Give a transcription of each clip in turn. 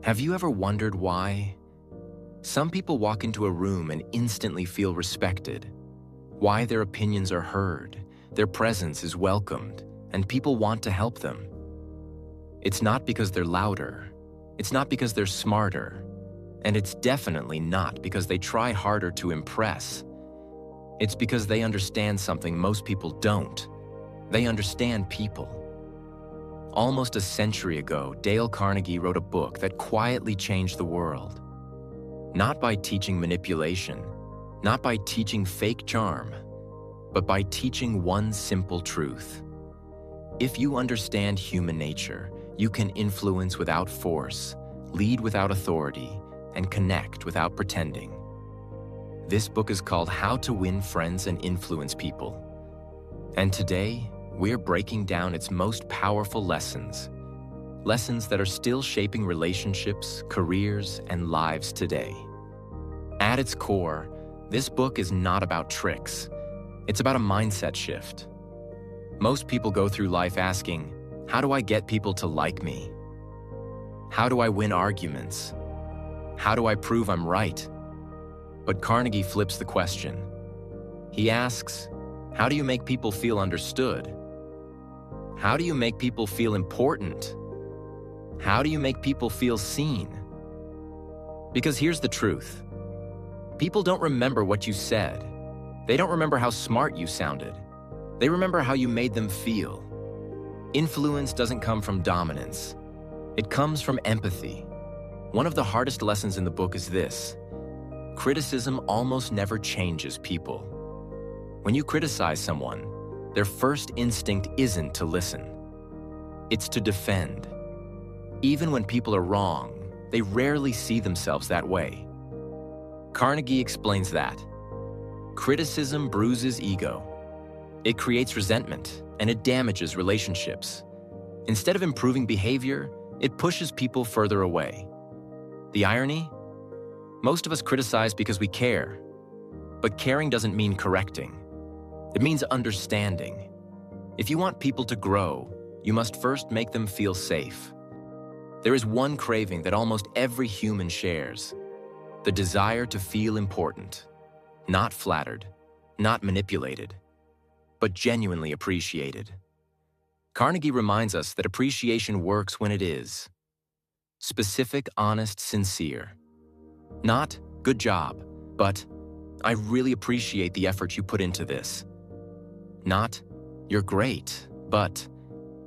Have you ever wondered why? Some people walk into a room and instantly feel respected. Why their opinions are heard, their presence is welcomed, and people want to help them. It's not because they're louder. It's not because they're smarter. And it's definitely not because they try harder to impress. It's because they understand something most people don't. They understand people. Almost a century ago, Dale Carnegie wrote a book that quietly changed the world. Not by teaching manipulation, not by teaching fake charm, but by teaching one simple truth. If you understand human nature, you can influence without force, lead without authority, and connect without pretending. This book is called How to Win Friends and Influence People. And today, we're breaking down its most powerful lessons. Lessons that are still shaping relationships, careers, and lives today. At its core, this book is not about tricks. It's about a mindset shift. Most people go through life asking, how do I get people to like me? How do I win arguments? How do I prove I'm right? But Carnegie flips the question. He asks, how do you make people feel understood? How do you make people feel important? How do you make people feel seen? Because here's the truth. People don't remember what you said. They don't remember how smart you sounded. They remember how you made them feel. Influence doesn't come from dominance. It comes from empathy. One of the hardest lessons in the book is this. Criticism almost never changes people. When you criticize someone, their first instinct isn't to listen. It's to defend. Even when people are wrong, they rarely see themselves that way. Carnegie explains that. Criticism bruises ego. It creates resentment, and it damages relationships. Instead of improving behavior, it pushes people further away. The irony? Most of us criticize because we care. But caring doesn't mean correcting. It means understanding. If you want people to grow, you must first make them feel safe. There is one craving that almost every human shares. The desire to feel important. Not flattered, not manipulated, but genuinely appreciated. Carnegie reminds us that appreciation works when it is specific, honest, sincere. Not, good job, but I really appreciate the effort you put into this. Not, you're great, but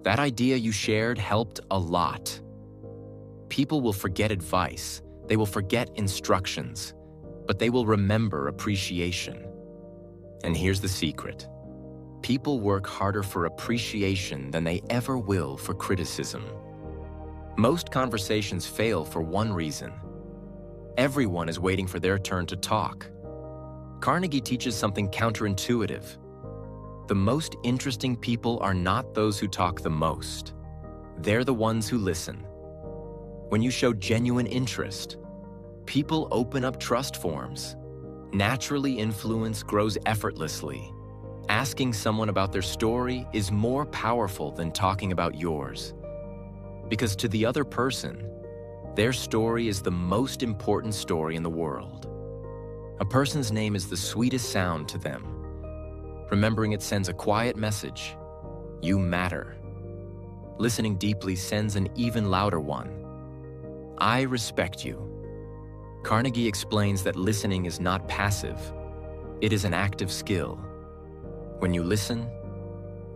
that idea you shared helped a lot. People will forget advice, they will forget instructions, but they will remember appreciation. And here's the secret. People work harder for appreciation than they ever will for criticism. Most conversations fail for one reason. Everyone is waiting for their turn to talk. Carnegie teaches something counterintuitive. The most interesting people are not those who talk the most. They're the ones who listen. When you show genuine interest, people open up trust forms. Naturally, influence grows effortlessly. Asking someone about their story is more powerful than talking about yours. Because to the other person, their story is the most important story in the world. A person's name is the sweetest sound to them. Remembering it sends a quiet message. You matter. Listening deeply sends an even louder one. I respect you. Carnegie explains that listening is not passive. It is an active skill. When you listen,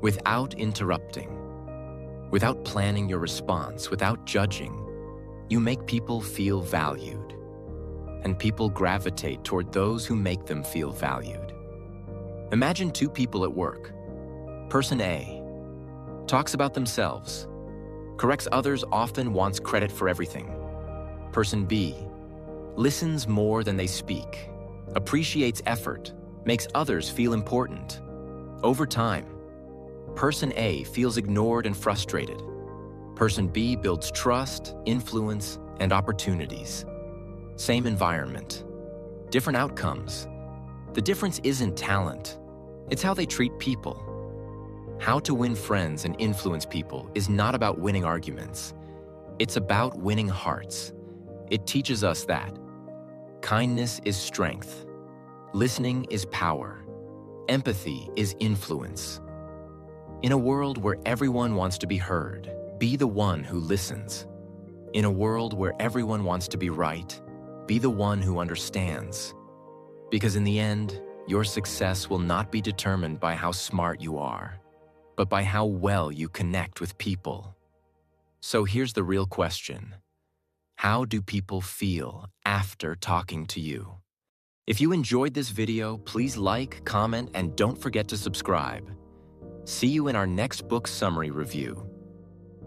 without interrupting, without planning your response, without judging, you make people feel valued. And people gravitate toward those who make them feel valued. Imagine two people at work. Person A talks about themselves, corrects others, often wants credit for everything. Person B listens more than they speak, appreciates effort, makes others feel important. Over time, Person A feels ignored and frustrated. Person B builds trust, influence, and opportunities. Same environment, different outcomes. The difference isn't talent, it's how they treat people. How to win friends and influence people is not about winning arguments. It's about winning hearts. It teaches us that kindness is strength, listening is power, empathy is influence. In a world where everyone wants to be heard, be the one who listens. In a world where everyone wants to be right, be the one who understands. Because in the end, your success will not be determined by how smart you are, but by how well you connect with people. So here's the real question. How do people feel after talking to you? If you enjoyed this video, please like, comment, and don't forget to subscribe. See you in our next book summary review.